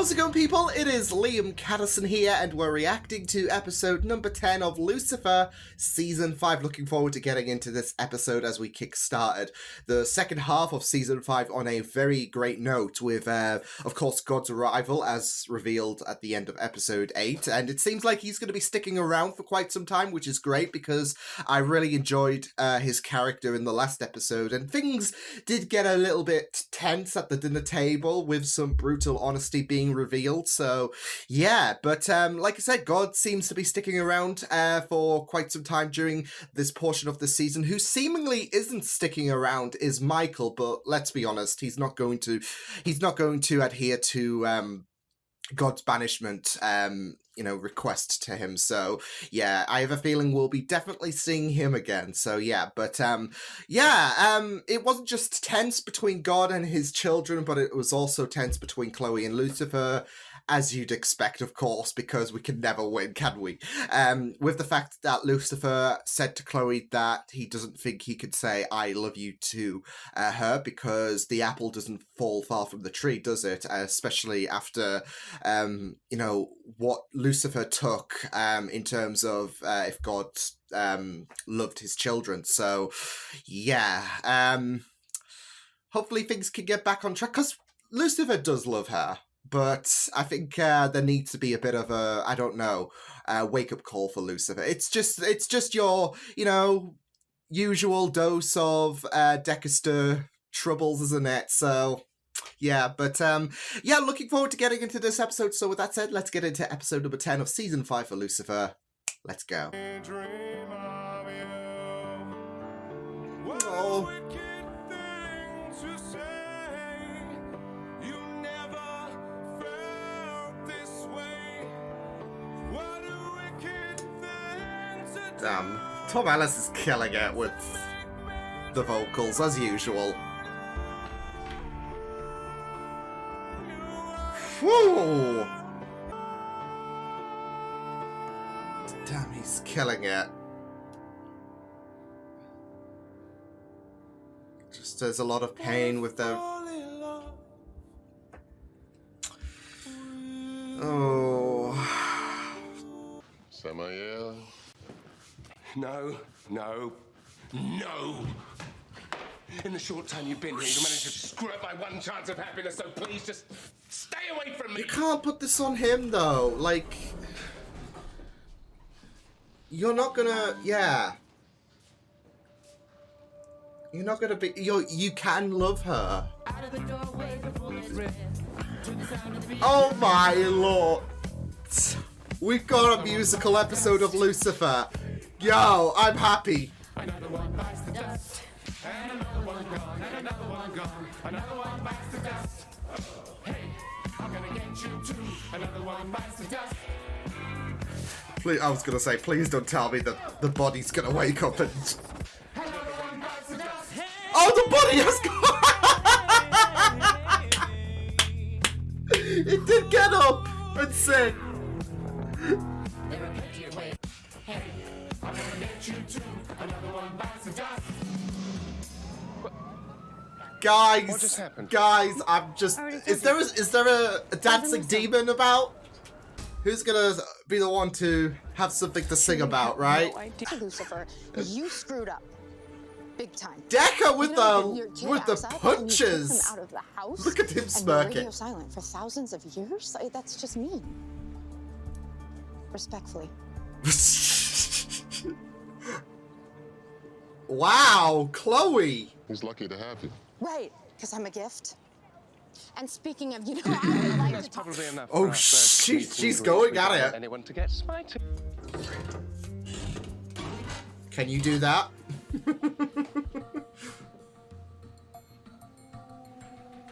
How's it going, people? It is Liam Caddison here, and we're reacting to episode number 10 of Lucifer Season 5. Looking forward to getting into this episode as we kick-started the second half of Season 5 on a very great note with, of course, God's arrival as revealed at the end of episode 8. And it seems like he's going to be sticking around for quite some time, which is great because I really enjoyed his character in the last episode. And things did get a little bit tense at the dinner table with some brutal honesty being revealed. So yeah, but like I said, God seems to be sticking around for quite some time during this portion of the season. Who seemingly isn't sticking around is Michael, but let's be honest, he's not going to adhere to God's banishment request to him. So yeah, I have a feeling we'll be definitely seeing him again. So yeah, but it wasn't just tense between God and his children, but it was also tense between Chloe and Lucifer, as you'd expect, of course, because we can never win, can we? With the fact that Lucifer said to Chloe that he doesn't think he could say "I love you" to her because the apple doesn't fall far from the tree, does it? Especially after what Lucifer took in terms of if God loved his children. So yeah, hopefully things can get back on track, because Lucifer does love her. But I think there needs to be a bit of a, I don't know, wake-up call for Lucifer. It's just your, usual dose of Dexter troubles, isn't it? So yeah, but yeah, looking forward to getting into this episode. So with that said, let's get into episode number 10 of season 5 for Lucifer. Let's go. Oh. Damn, Tom Ellis is killing it with the vocals, as usual. Whoa! Damn, he's killing it. Just there's a lot of pain with the... Oh... Samael? No. In the short time you've been here, you managed to screw up my one chance of happiness, so please just stay away from me. You can't put this on him, though. Like, you're not gonna, yeah. You're not gonna be, you can love her. Oh my lord. We've got a musical episode of Lucifer. Yo, I'm happy. Another one bites the dust, and another one gone, and another one gone, another one bites the dust. Hey, I'm gonna get you too. Another one bites the dust. Please, I was gonna say, please don't tell me that the body's gonna wake up and. Oh, the body has gone! It did get up and sing. Guys, what just happened? Guys, I'm just... Is there a dancing demon about? Who's gonna be the one to have something to sing about, right? No idea. Lucifer, you screwed up. Big time. Decker with the punches! Out of the house Look at him smirking. Radio silent for thousands of years? That's just mean. Respectfully. Wow, Chloe! He's lucky to have you. Right, because I'm a gift. And speaking of, I would like That's to talk. probably enough. Oh, she's going at it. Anyone to get spited. Can you do that?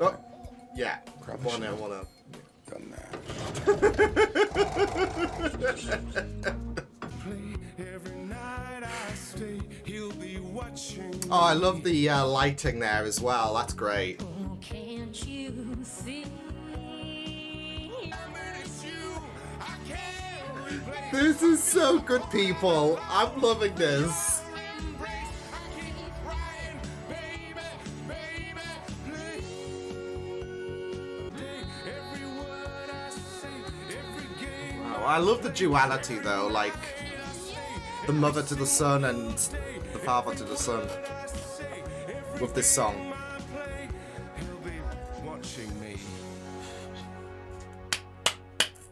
Oh, yeah. One up. Done that. Oh, I love the lighting there as well. That's great. Can't you see? This is so good, people. I'm loving this. I love the duality though, like the mother to the son and the father to the son with this song. Watching me.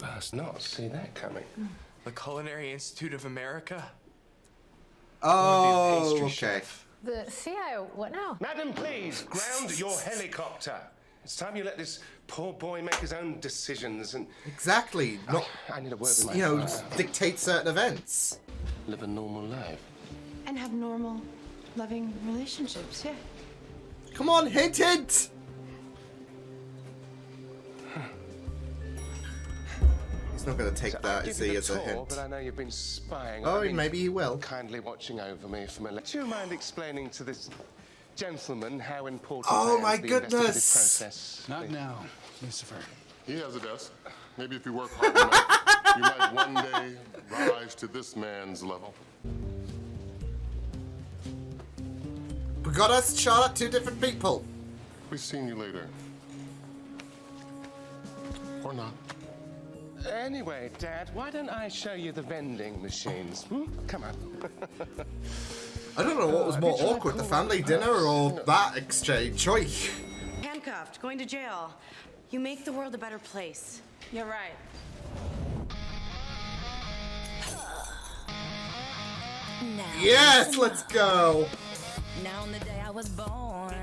Must not see that coming. The Culinary Institute of America? Oh, Pastry okay. chef. The CIO, what now? Madam, please, ground your helicopter. It's time you let this poor boy make his own decisions and... Exactly. Not, I need a word with my you know, father. dictate certain events. Live a normal life. And have normal, loving relationships, yeah. Come on, hit it! He's not going to take So I'll that, give is you he, the as a tour, hint? but I know you've been spying. Oh, I've been maybe he will. kindly watching over me from a... Do you mind explaining to this gentleman how important Oh, I am my to the investigative goodness. process? Not now, Lucifer. He has a desk. Maybe if you work hard enough, you might one day rise to this man's level. We got us shot at two different people. We've seen you later. Or not. Anyway, Dad, why don't I show you the vending machines? Hmm? Come on. I don't know what was more awkward, the family dinner or that exchange. Oi. Handcuffed, going to jail. You make the world a better place. You're right. Yes, let's go. Now on the day I was born,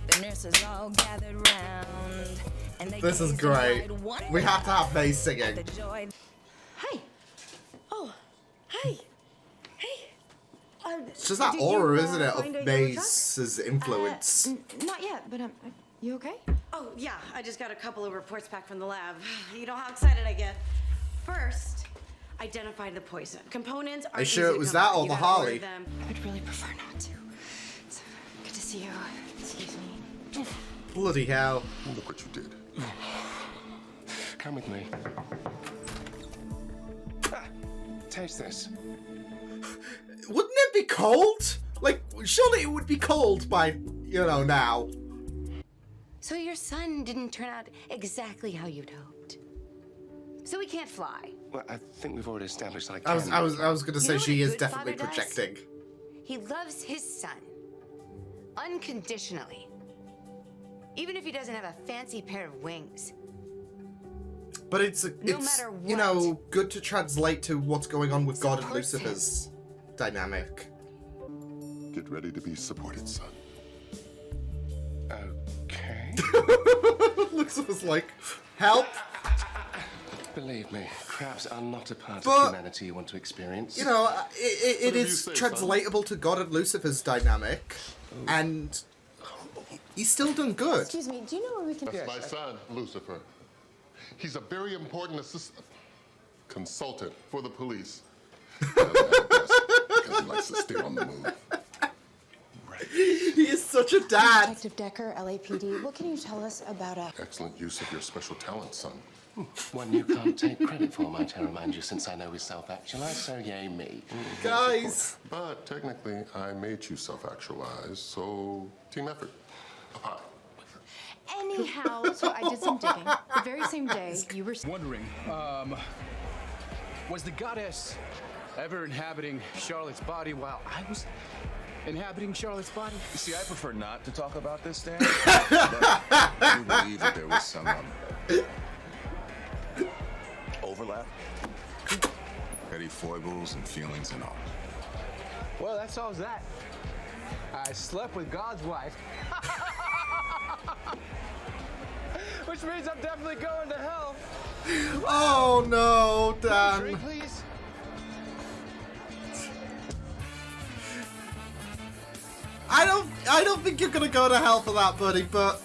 the nurses all gathered round. And they This is gazed great. in wide We have to have May wonder singing. at the joy. Hi. Oh, hi. Hey. It's just that aura, isn't it, of May's influence. Not yet, but you okay? Oh, yeah, I just got a couple of reports back from the lab. You know how excited I get. First, identified the poison. Components are Are you sure easy it to was come that by. or You the gotta order Harley? them. I'd really prefer not to. It's good to see you. Excuse me. Bloody hell. Look what you did. Come with me. Ah, taste this. Wouldn't it be cold? Like, surely it would be cold by, you know, now. So your son didn't turn out exactly how you'd hoped. So he can't fly. Well, I think we've already established that I I can. was gonna You say know she what a is good definitely father does? projecting. He loves his son. Unconditionally. Even if he doesn't have a fancy pair of wings. But it's matter you what. know, good to translate to what's going on with God and Supports him. Lucifer's dynamic. Get ready to be supported, son. Okay. Lucifer's like, help. Believe me, crabs are not a part But- of humanity you want to experience. You know, it Whatever you is say, translatable to God and Lucifer's dynamic, and he's still done good. Excuse me, do you know where we can... That's my son, Lucifer. He's a very important consultant for the police. Because he likes to stay on the move. He is such a dad. Detective Decker, LAPD, what can you tell us about Excellent use of your special talent, son. One you can't take credit for, might I remind you, since I know we self-actualize, so yay me. Guys. But technically, I made you self-actualize, so team effort. Up high. Anyhow, so I did some digging. The very same day you were... Wondering, was the goddess ever inhabiting Charlotte's body while I was inhabiting Charlotte's body? You see, I prefer not to talk about this, Dan. But I do believe that there was some overlap, petty foibles and feelings and all. Well, that solves that. I slept with God's wife. Which means I'm definitely going to hell. Oh no, Dan. Drink, please. I don't think you're gonna go to hell for that, buddy, but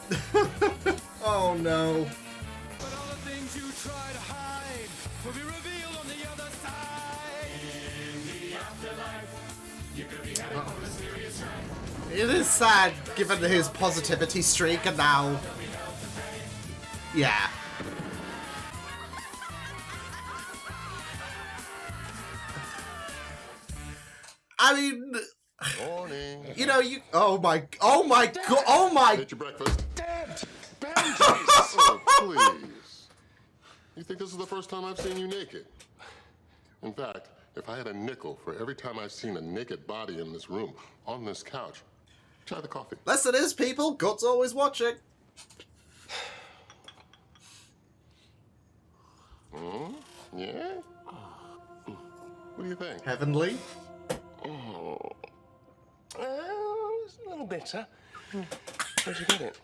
oh no. But all the things you try to hide will be revealed on the other side. In the afterlife, you could be headed for a serious ride. It is sad given his positivity streak and now. Yeah. I mean, Morning. you know, oh my god, oh my. Ate your breakfast. Dad! Boundaries! Oh, please. You think this is the first time I've seen you naked? In fact, if I had a nickel for every time I've seen a naked body in this room, on this couch, try the coffee. Lesson is, people, God's always watching. Yeah? What do you think? Heavenly? It's a little bitter. Where'd you get it?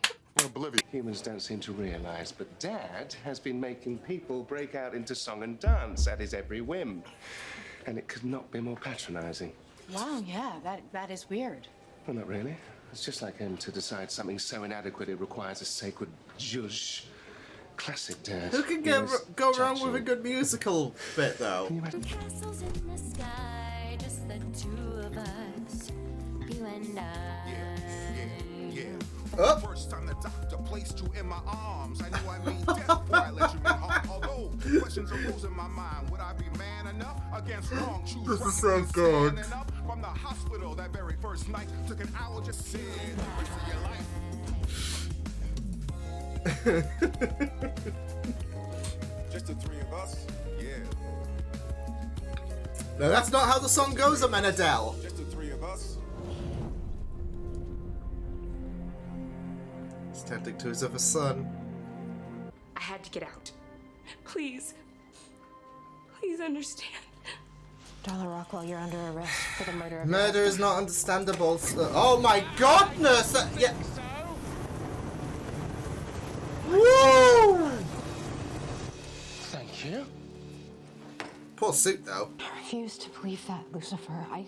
Oblivion. Humans don't seem to realize, but Dad has been making people break out into song and dance at his every whim. And it could not be more patronizing. Wow, yeah, that is weird. Well, not really. It's just like him to decide something so inadequate it requires a sacred zhuzh. Classic Dad. Who can go wrong with a good musical bit, though? Castles in the sky, just the two of us, you and I. Oh. First time the doctor placed you in my arms, I knew I mean death before I let you in harm. Although questions arose in my mind, would I be man enough against wrong? Choose This right is so and good. standing up from the hospital that very first night. Took an hour just sitting for your life. Just the three of us? Yeah. No, that's not how the song goes, Amenadel. Just the three of us? He's tending to his other son. I had to get out. Please. Please understand. Darla Rockwell, you're under arrest for the murder of Murder is not understandable. Oh my godness! Yeah. Woo! Thank you. Poor suit, though. I refuse to believe that, Lucifer. I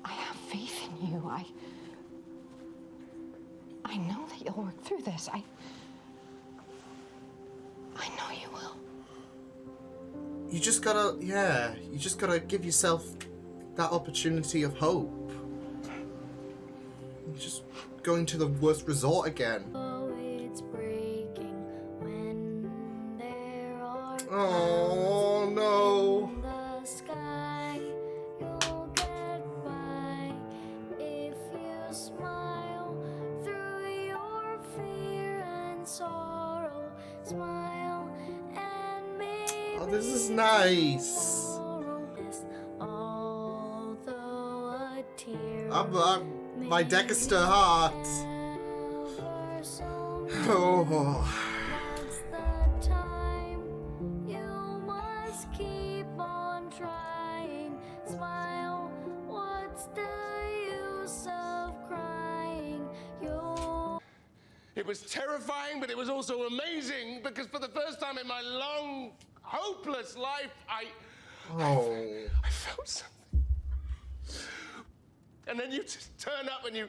have faith in you. I know that you'll work through this. I know you will. You just gotta, you just gotta give yourself that opportunity of hope. You're just going to the worst resort again. Oh, it's breaking when there are Oh no. in the sky. You'll get by if you smile through your fear and sorrow. Smile and maybe Oh, this is nice. although a tear I'm my Dexter heart. Oh. That's the time. You must keep on trying. Smile. What's the use of crying? You. It was terrifying, but it was also amazing because for the first time in my long, hopeless life, I felt something. And then you just turn up and you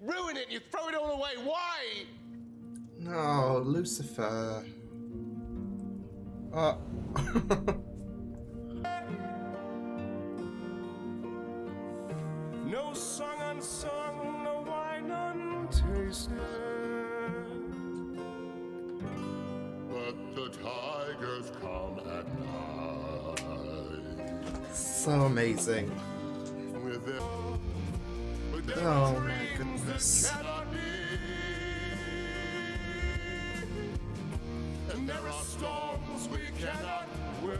ruin it. You throw it all away. Why? No, Lucifer. No song unsung, no wine untasted. But the tigers come at night. So amazing. With their Oh my goodness. and there are storms we cannot weather.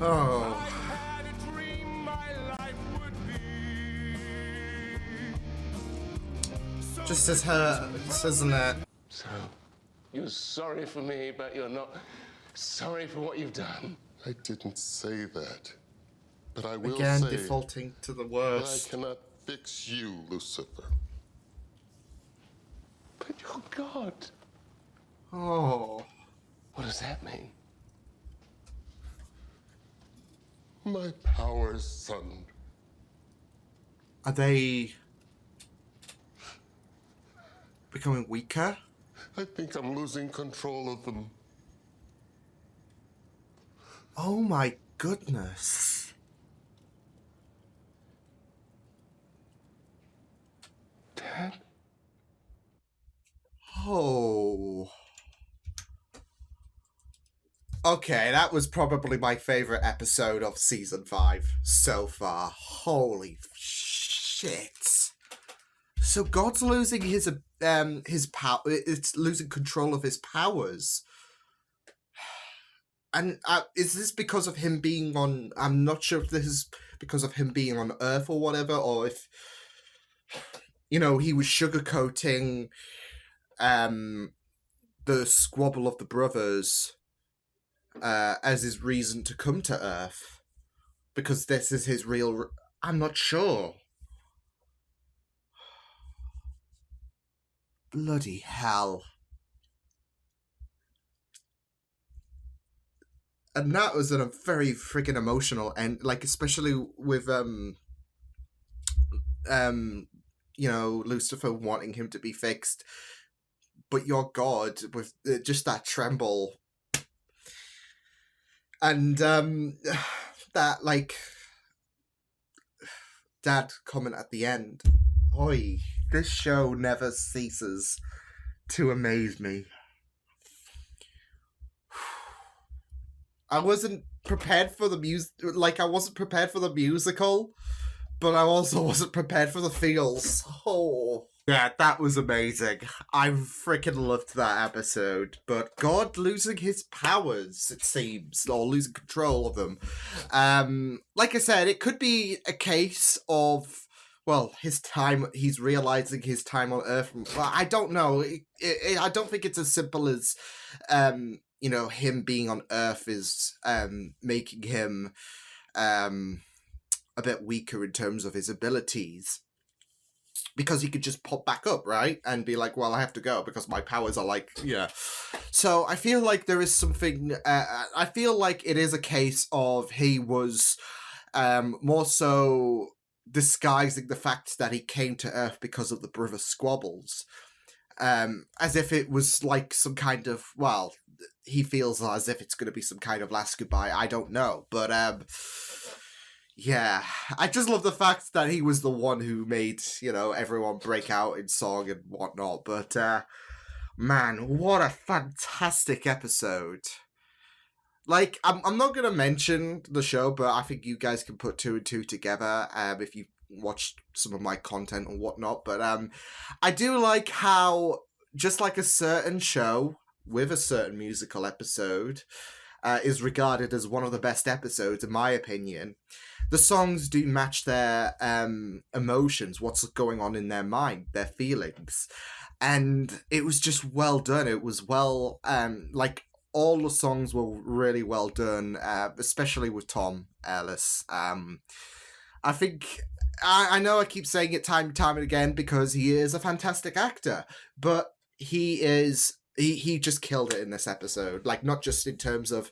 Oh. Had a dream my life would be. Just as hurts, isn't it? So, you're sorry for me, but you're not sorry for what you've done. I didn't say that. But I will Again, say defaulting to the that worst. I cannot fix you, Lucifer. But you're God. Oh. What does that mean? My powers, son. Are they becoming weaker? I think I'm losing control of them. Oh my goodness. Dad? Oh. Okay, that was probably my favorite episode of season 5 so far. Holy shit. So God's losing his power. It's losing control of his powers. And is this because of him being on... I'm not sure if this is because of him being on Earth or whatever, or if, you know, he was sugarcoating the squabble of the brothers as his reason to come to Earth. Because this is his real... I'm not sure. Bloody hell. And that was a very freaking emotional end, like, especially with you know, Lucifer wanting him to be fixed, but your God with just that tremble, and that, like, Dad comment at the end. Oi, this show never ceases to amaze me. I wasn't prepared for the I wasn't prepared for the musical, but I also wasn't prepared for the feels. Oh. Yeah, that was amazing. I freaking loved that episode. But God losing his powers, it seems, or losing control of them. Like I said, it could be a case of, well, he's realizing his time on Earth. Well, I don't know. I don't think it's as simple as, you know, him being on Earth is making him a bit weaker in terms of his abilities. Because he could just pop back up, right? And be like, well, I have to go because my powers are like, yeah. So I feel like there is something... I feel like it is a case of he was more so disguising the fact that he came to Earth because of the brother squabbles. As if it was like some kind of... Well, he feels as if it's going to be some kind of last goodbye. I don't know. But... yeah, I just love the fact that he was the one who made, you know, everyone break out in song and whatnot. But, man, what a fantastic episode. Like, I'm not going to mention the show, but I think you guys can put two and two together if you watched some of my content and whatnot. But I do like how, just like a certain show with a certain musical episode is regarded as one of the best episodes, in my opinion, the songs do match their emotions, what's going on in their mind, their feelings. And it was just well done. It was well, like, all the songs were really well done, especially with Tom Ellis. I think, I know I keep saying it time and time again because he is a fantastic actor, but he is... He just killed it in this episode, like, not just in terms of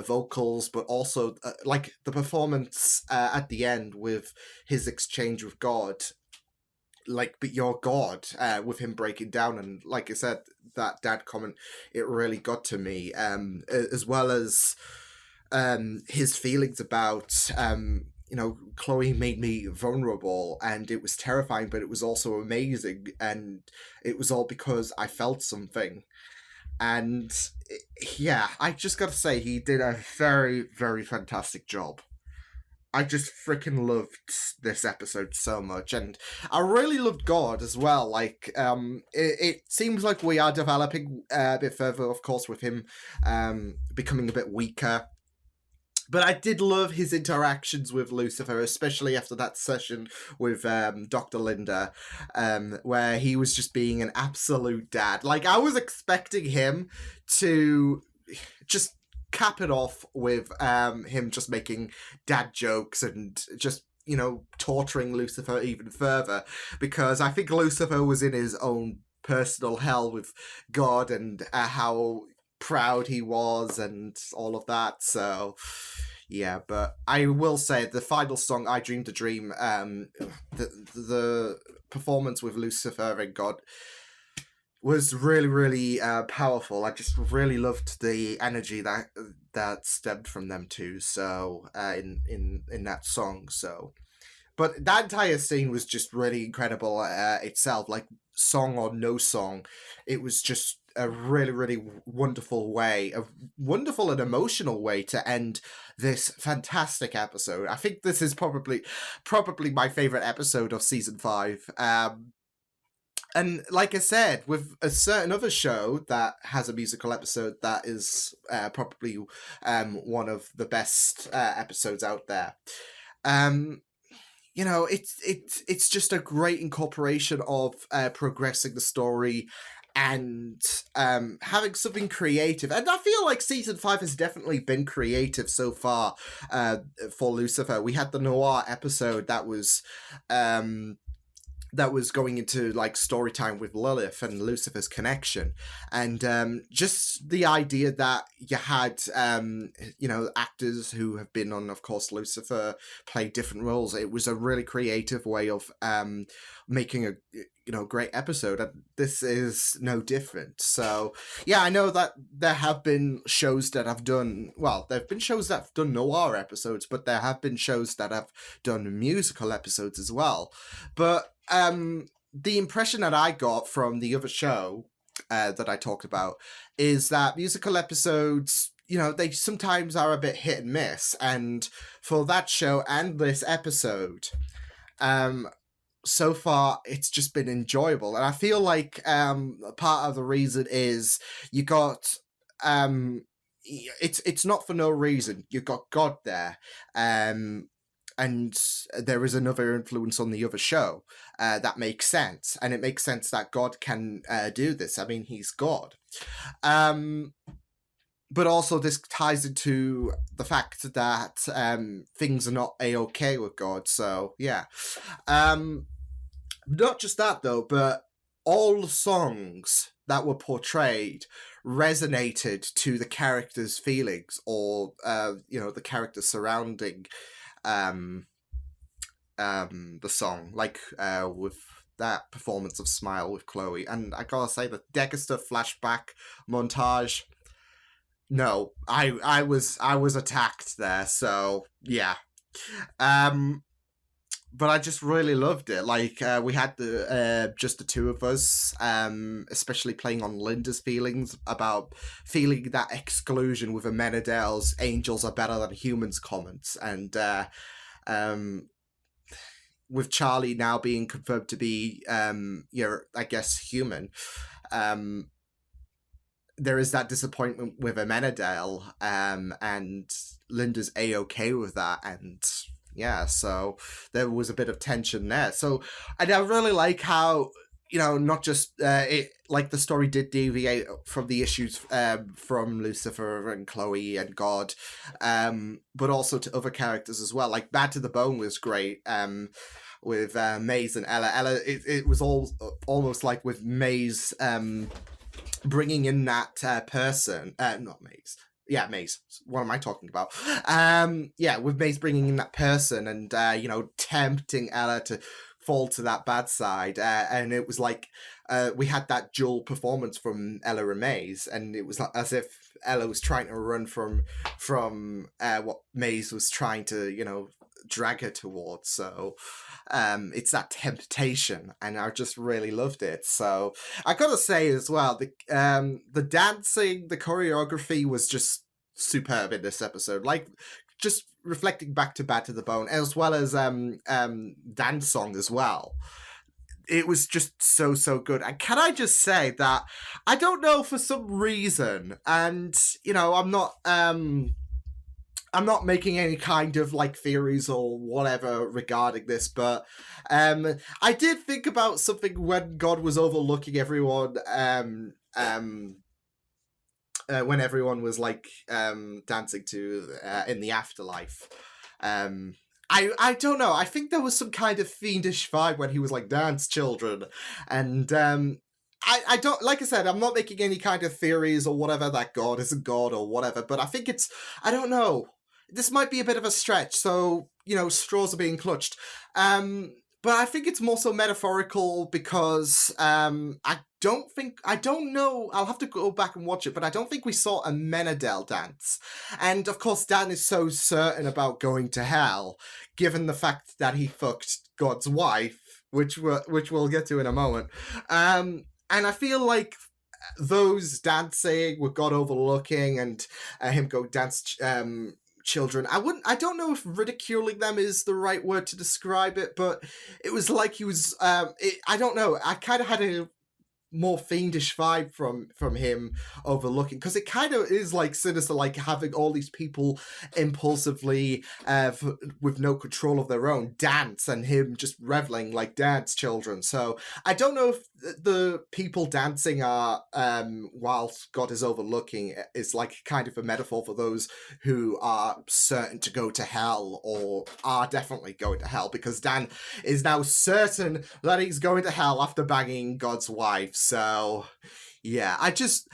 vocals, but also, like, the performance at the end with his exchange with God, like, but your God, with him breaking down, and like I said, that Dad comment, it really got to me, as well as his feelings about... you know, Chloe made me vulnerable and it was terrifying, but it was also amazing. And it was all because I felt something. And yeah, I just gotta say, he did a very, very fantastic job. I just freaking loved this episode so much. And I really loved God as well. Like, it seems like we are developing a bit further, of course, with him becoming a bit weaker. But I did love his interactions with Lucifer, especially after that session with Dr. Linda, where he was just being an absolute dad. Like, I was expecting him to just cap it off with him just making dad jokes and just, you know, torturing Lucifer even further. Because I think Lucifer was in his own personal hell with God and how... proud he was and all of that. So yeah, but I will say the final song, I Dreamed a Dream, the performance with Lucifer and God was really, really powerful. I just really loved the energy that stemmed from them two, so in that song. So, but that entire scene was just really incredible itself, like, song or no song. It was just a really, really wonderful way, a wonderful and emotional way to end this fantastic episode. I think this is probably my favorite episode of season 5. And like I said, with a certain other show that has a musical episode that is probably one of the best episodes out there. You know, it's just a great incorporation of progressing the story and having something creative. And I feel like season 5 has definitely been creative so far for Lucifer. We had the noir episode that was going into like story time with Lilith and Lucifer's connection, and just the idea that you had actors who have been on, of course, Lucifer play different roles. It was a really creative way of making a great episode, and this is no different. So yeah, I know that there have been shows that have done noir episodes, but there have been shows that have done musical episodes as well. But the impression that I got from the other show that I talked about is that musical episodes, they sometimes are a bit hit and miss. And for that show and this episode, so far it's just been enjoyable. And I feel like part of the reason is you got it's not for no reason. You've got God there. And there is another influence on the other show that makes sense. And it makes sense that God can do this. I mean, he's God. But also this ties into the fact that things are not A-okay with God. So, yeah. Not just that, though, but all the songs that were portrayed resonated to the character's feelings, or, the character surrounding the song, like with that performance of Smile with Chloe. And I gotta say, the Dexter flashback montage, no, I was attacked there, so yeah. But I just really loved it. Like, we had just the two of us, especially playing on Linda's feelings about feeling that exclusion with Amenadel's "angels are better than humans" comments, and with Charlie now being confirmed to be, I guess, human. There is that disappointment with Amenadel, and Linda's A-okay with that, and yeah, so there was a bit of tension there. So, and I really like how, not just the story did deviate from the issues from Lucifer and Chloe and God, but also to other characters as well. Like Bad to the Bone was great. With Maze and Ella. It was almost like with Maze bringing in that person, not Maze. Yeah, Maze. What am I talking about? With Maze bringing in that person and, tempting Ella to fall to that bad side. And it was like we had that dual performance from Ella and Maze, and it was as if Ella was trying to run from what Maze was trying to, drag her towards. So it's that temptation, and I just really loved it. So I gotta say as well, the dancing, the choreography was just superb in this episode. Like, just reflecting back to Bad to the Bone, as well as Dance Song as well. It was just so good. And can I just say that I don't know, for some reason, and I'm not making any kind of like theories or whatever regarding this, but I did think about something when God was overlooking everyone, when everyone was like dancing to in the afterlife. I don't know. I think there was some kind of fiendish vibe when he was like, "Dance, children," and I don't, like I said, I'm not making any kind of theories or whatever that God isn't God or whatever, but I think I don't know. This might be a bit of a stretch, so, straws are being clutched. But I think it's more so metaphorical because I don't know, I'll have to go back and watch it, but I don't think we saw a Menadel dance. And of course, Dan is so certain about going to hell, given the fact that he fucked God's wife, which we'll get to in a moment. And I feel like those dancing with God overlooking and him go dance children. I don't know if ridiculing them is the right word to describe it, but it was like he was, I don't know, I kind of had a more fiendish vibe from him overlooking, because it kind of is like sinister, like having all these people impulsively with no control of their own dance, and him just reveling like dance children. So I don't know if the people dancing are whilst God is overlooking is like kind of a metaphor for those who are certain to go to hell, or are definitely going to hell, because Dan is now certain that he's going to hell after banging God's wife. So yeah, I just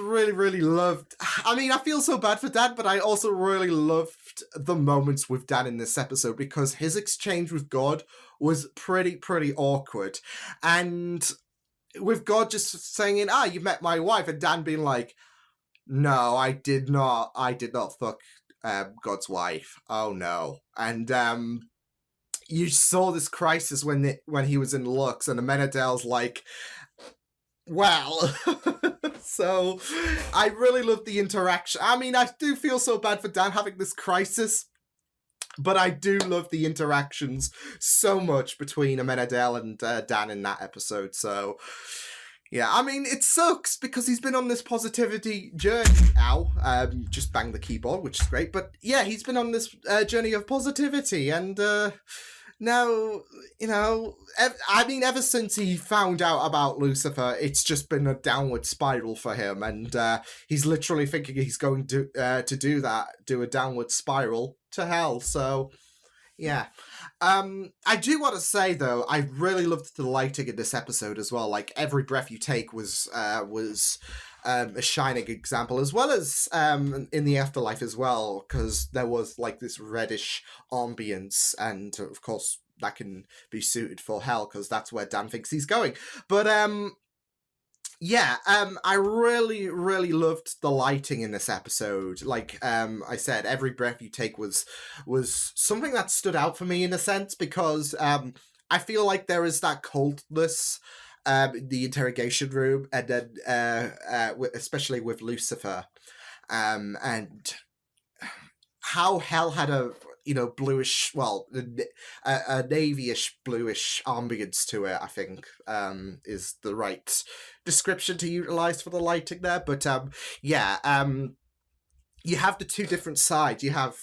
really, really loved, I mean, I feel so bad for Dan, but I also really loved the moments with Dan in this episode, because his exchange with God was pretty awkward. And with God just saying, you met my wife, and Dan being like, no, I did not fuck God's wife. Oh no. And you saw this crisis when he was in Lux, and Amenadel's like, well. So I really love the interaction. I mean, I do feel so bad for Dan having this crisis, but I do love the interactions so much between Amenadel and Dan in that episode. So yeah, I mean, it sucks because he's been on this positivity journey. Just bang the keyboard, which is great. But yeah, he's been on this journey of positivity, and now, you know, I mean, ever since he found out about Lucifer, it's just been a downward spiral for him, and he's literally thinking he's going to do a downward spiral to hell. So yeah. I do want to say though, I really loved the lighting in this episode as well. Like, every breath you take was a shining example, as well as in the afterlife as well, because there was like this reddish ambience, and of course that can be suited for hell because that's where Dan thinks he's going. But yeah, I really, really loved the lighting in this episode. Like I said, every breath you take was something that stood out for me in a sense, because I feel like there is that coldness, the interrogation room, and then especially with Lucifer, and how hell had a bluish, well, a navy-ish bluish ambience to it, I think, is the right description to utilize for the lighting there. But yeah, you have the two different sides. You have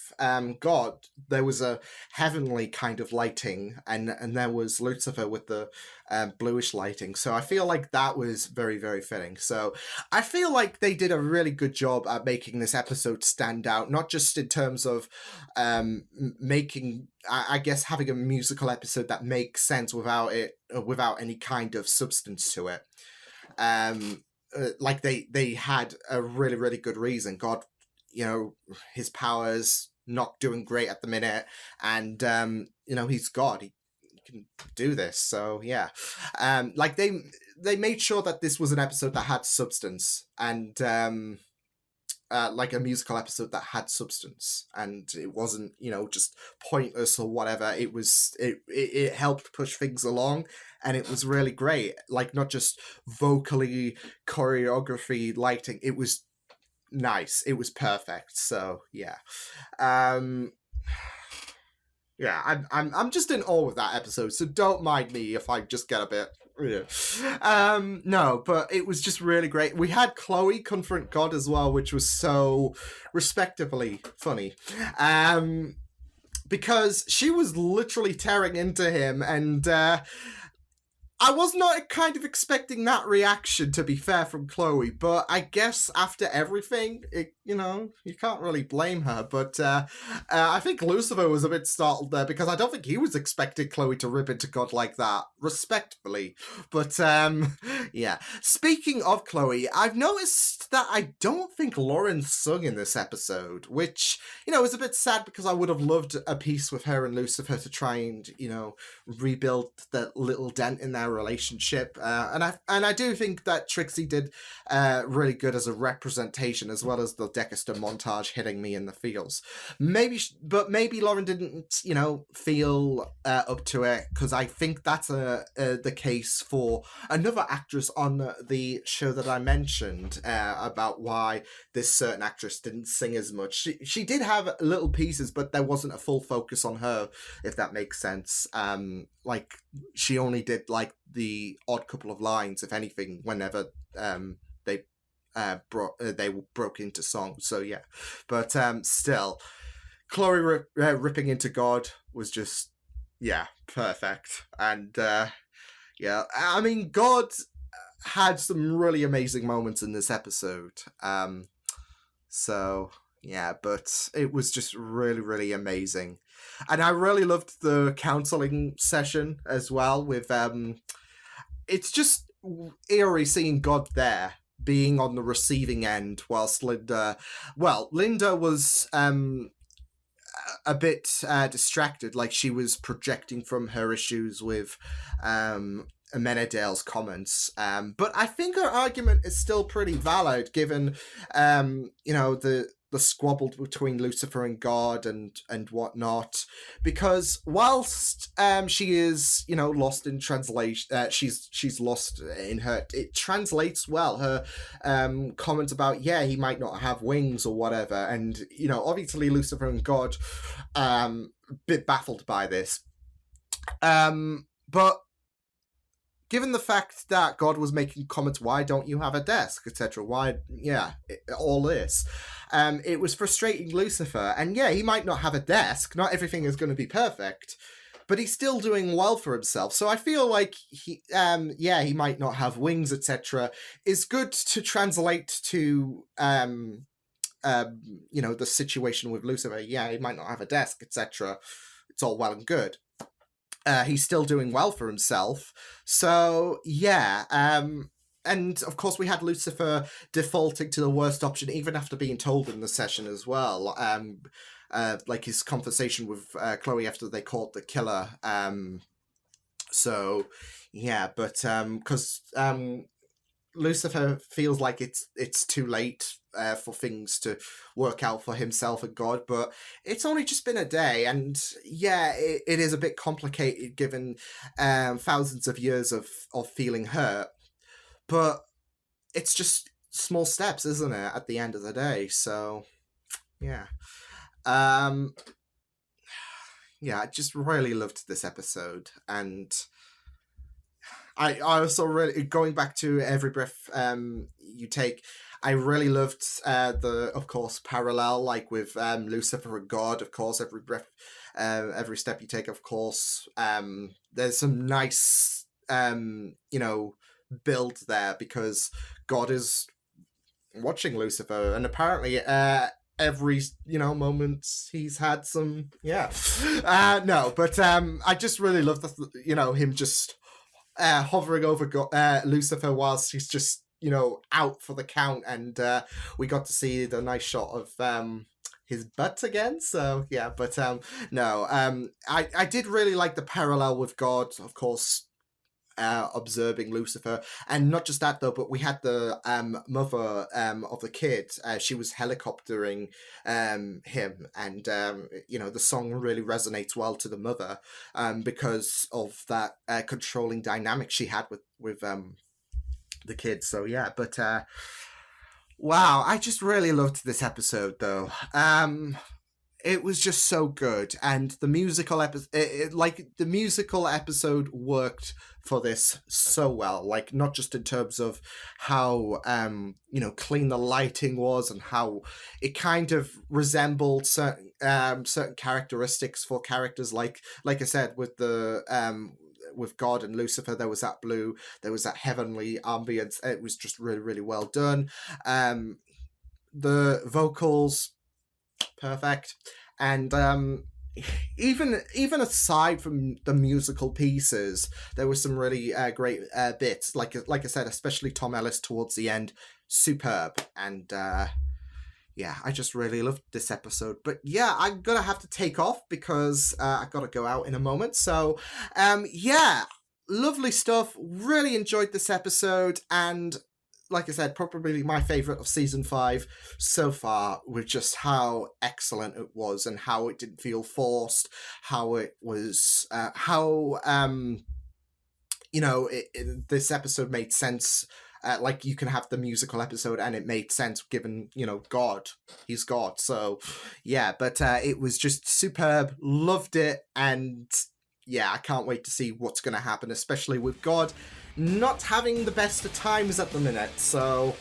God. There was a heavenly kind of lighting, and there was Lucifer with the bluish lighting. So I feel like that was very, very fitting. So I feel like they did a really good job at making this episode stand out, not just in terms of making, I guess, having a musical episode that makes sense without any kind of substance to it. Like they had a really, really good reason. God, his powers not doing great at the minute, and he's God. He can do this. So yeah, like they made sure that this was an episode that had substance, and like a musical episode that had substance, and it wasn't just pointless or whatever. It helped push things along, and it was really great. Like, not just vocally, choreography, lighting. It was nice. It was perfect. So yeah, yeah. I'm just in awe with that episode. So don't mind me if I just get a bit. No, but it was just really great. We had Chloe confront God as well, which was so respectively funny. Because she was literally tearing into him, and I was not kind of expecting that reaction, to be fair, from Chloe, but I guess after everything, you can't really blame her. But I think Lucifer was a bit startled there, because I don't think he was expecting Chloe to rip into God like that, respectfully. But yeah. Speaking of Chloe, I've noticed that I don't think Lauren sung in this episode, which, is a bit sad, because I would have loved a piece with her and Lucifer to try and, rebuild that little dent in their relationship, and I do think that Trixie did really good as a representation, as well as the Dexter montage hitting me in the feels. But maybe Lauren didn't, feel up to it, because I think that's the case for another actress on the show that I mentioned about why this certain actress didn't sing as much. She did have little pieces, but there wasn't a full focus on her, if that makes sense. Like, she only did like the odd couple of lines, if anything, whenever they broke into song. So yeah, but still, Chloe ripping into God was just perfect. And yeah, I mean, God had some really amazing moments in this episode. So yeah, but it was just really, really amazing. And I really loved the counseling session as well with it's just eerie seeing God there, being on the receiving end, whilst Linda was a bit distracted, like she was projecting from her issues with Menedale's comments. But I think her argument is still pretty valid, given the squabble between Lucifer and God and whatnot, because whilst she is lost in translation, she's lost in her, it translates well, her comment about he might not have wings or whatever, and obviously Lucifer and God a bit baffled by this, but given the fact that God was making comments, why don't you have a desk, etc., all this, it was frustrating Lucifer. And he might not have a desk, not everything is going to be perfect, but he's still doing well for himself. So I feel like he might not have wings, etc., is good to translate to the situation with Lucifer. He might not have a desk, etc. It's all well and good. He's still doing well for himself. So, and of course we had Lucifer defaulting to the worst option, even after being told in the session as well. Like his conversation with Chloe after they caught the killer. So, yeah, but because Lucifer feels like it's too late for things to work out for himself and God, but it's only just been a day, and it is a bit complicated given thousands of years of feeling hurt, but it's just small steps, isn't it, at the end of the day? So I just really loved this episode. And I also really, going back to Every Breath You Take, I really loved the, of course, parallel, like with Lucifer and God, of course, every breath, every step you take, of course. There's some nice, build there, because God is watching Lucifer, and apparently every, moment he's had some, but I just really love the, him just hovering over Lucifer whilst he's just out for the count, and we got to see the nice shot of his butt again. So but I did really like the parallel with God, of course, observing Lucifer, and not just that though, but we had the mother of the kid. She was helicoptering him, and the song really resonates well to the mother because of that controlling dynamic she had with the kids. So but wow, I just really loved this episode though. It was just so good, and the musical episode worked for this so well. Like, not just in terms of how clean the lighting was, and how it kind of resembled certain characteristics for characters. Like I said, with the with God and Lucifer, there was that blue, there was that heavenly ambience. It was just really, really well done. The vocals, perfect. And even aside from the musical pieces, there were some really great bits. Like I said, especially Tom Ellis towards the end, superb. And I just really loved this episode. But I'm gonna have to take off because I gotta go out in a moment. So lovely stuff. Really enjoyed this episode, and like I said, probably my favourite of season 5 so far, with just how excellent it was and how it didn't feel forced, how it was, this episode made sense. Like, you can have the musical episode and it made sense given, God. He's God. So, yeah, but it was just superb. Loved it. And yeah, I can't wait to see what's going to happen, especially with God not having the best of times at the minute. So,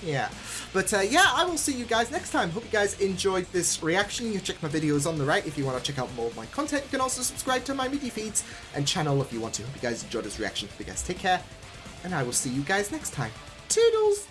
yeah. But I will see you guys next time. Hope you guys enjoyed this reaction. You can check my videos on the right if you want to check out more of my content. You can also subscribe to my media feeds and channel if you want to. Hope you guys enjoyed this reaction. Hope you guys take care, and I will see you guys next time. Toodles!